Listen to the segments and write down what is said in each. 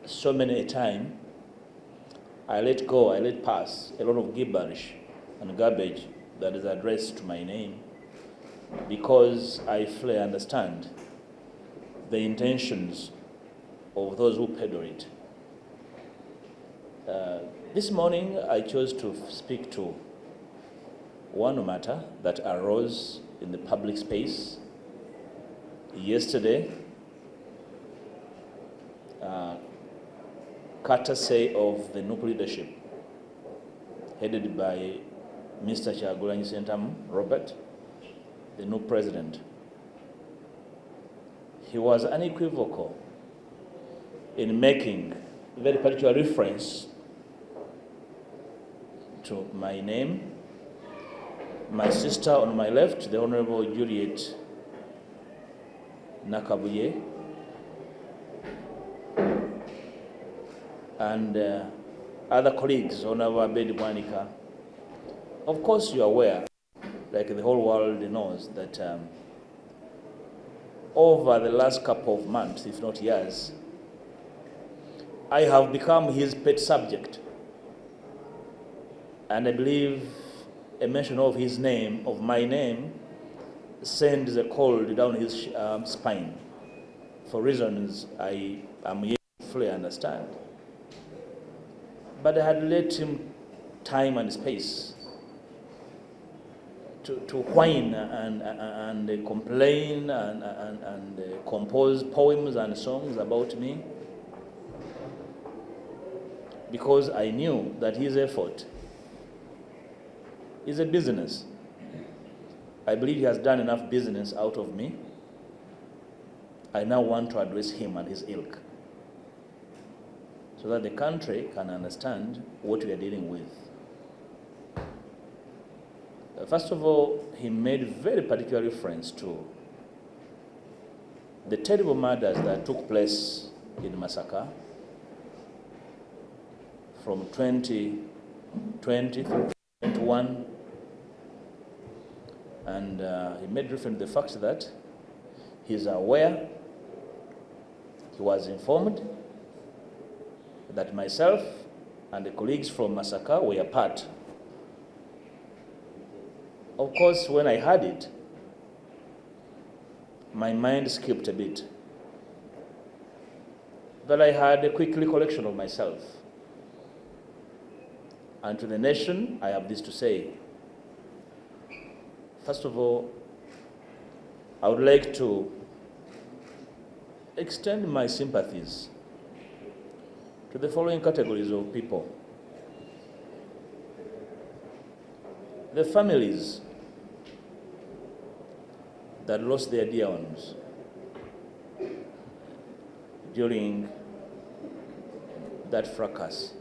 so many a time, I let go, I let pass a lot of gibberish and garbage that is addressed to my name because I fully understand the intentions of those who peddle it. This morning, I chose to speak to one matter that arose in the public space yesterday, courtesy of the NUP leadership, headed by Mr. Kyagulanyi Ssentamu Robert, the NUP president. He was unequivocal in making very particular reference to my name, my sister on my left, the Honorable Juliet Nakabuye, and other colleagues, Honorable Abedi Bwanika. Of course, you are aware, like the whole world knows, that over the last couple of months, if not years, I have become his pet subject. And I believe a mention of his name, of my name, sends a cold down his spine for reasons I am yet to fully understand. But I had let him time and space to whine and complain and compose poems and songs about me, because I knew that his effort is a business. I believe he has done enough business out of me. I now want to address him and his ilk so that the country can understand what we are dealing with. First of all, he made very particular reference to the terrible murders that took place in Masaka from 2020 through 2021. And he made reference to the fact that he is aware, he was informed that myself and the colleagues from Masaka were part. Of course, when I heard it, my mind skipped a bit. But I had a quick recollection of myself. And to the nation, I have this to say. First of all, I would like to extend my sympathies to the following categories of people. The families that lost their dear ones during that fracas.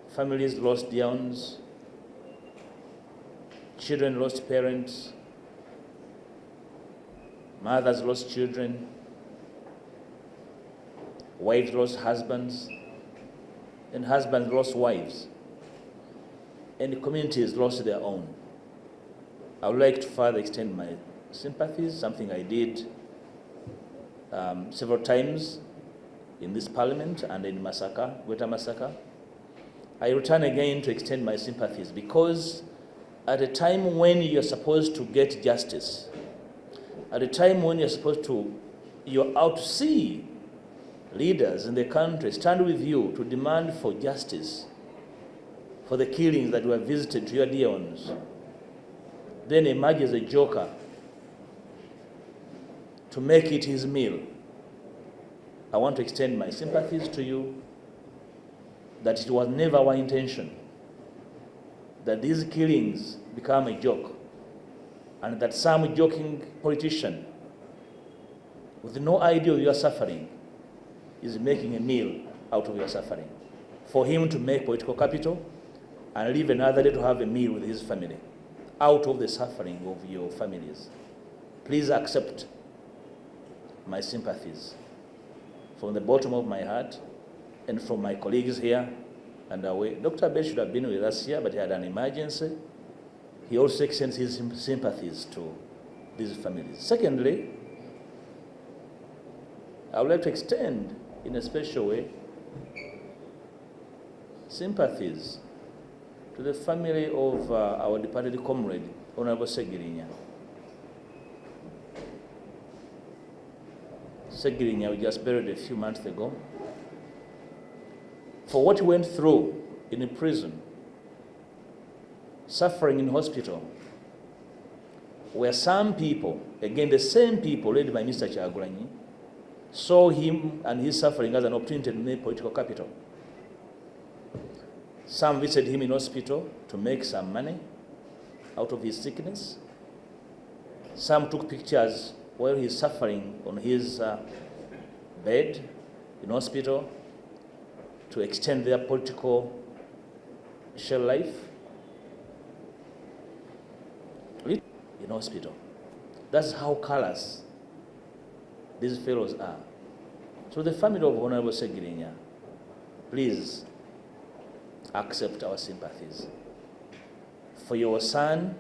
Families lost dear ones, children lost parents, mothers lost children, wives lost husbands, and husbands lost wives, and communities lost their own. I would like to further extend my sympathies, something I did several times in this parliament and in Masaka, Greater Masaka. I return again to extend my sympathies because at a time when you're supposed to get justice, at a time when you're out to see leaders in the country stand with you to demand for justice for the killings that were visited to your dear ones, then emerges a joker to make it his meal. I want to extend my sympathies to you that it was never our intention that these killings become a joke, and that some joking politician with no idea of your suffering is making a meal out of your suffering, for him to make political capital and leave another day to have a meal with his family out of the suffering of your families. Please accept my sympathies from the bottom of my heart and from my colleagues here and away. Dr. Abel should have been with us here, but he had an emergency. He also extends his sympathies to these families. Secondly, I would like to extend, in a special way, sympathies to the family of our departed comrade, Honorable Segirinya. Segirinya, we just buried a few months ago. For what he went through in a prison, suffering in hospital, where some people, again the same people led by Mr. Kyagulanyi, saw him and his suffering as an opportunity to make political capital. Some visited him in hospital to make some money out of his sickness. Some took pictures while he's suffering on his bed in hospital to extend their political shell life in hospital. That's how callous these fellows are. So the family of Honorable Segirinya, please accept our sympathies. For your son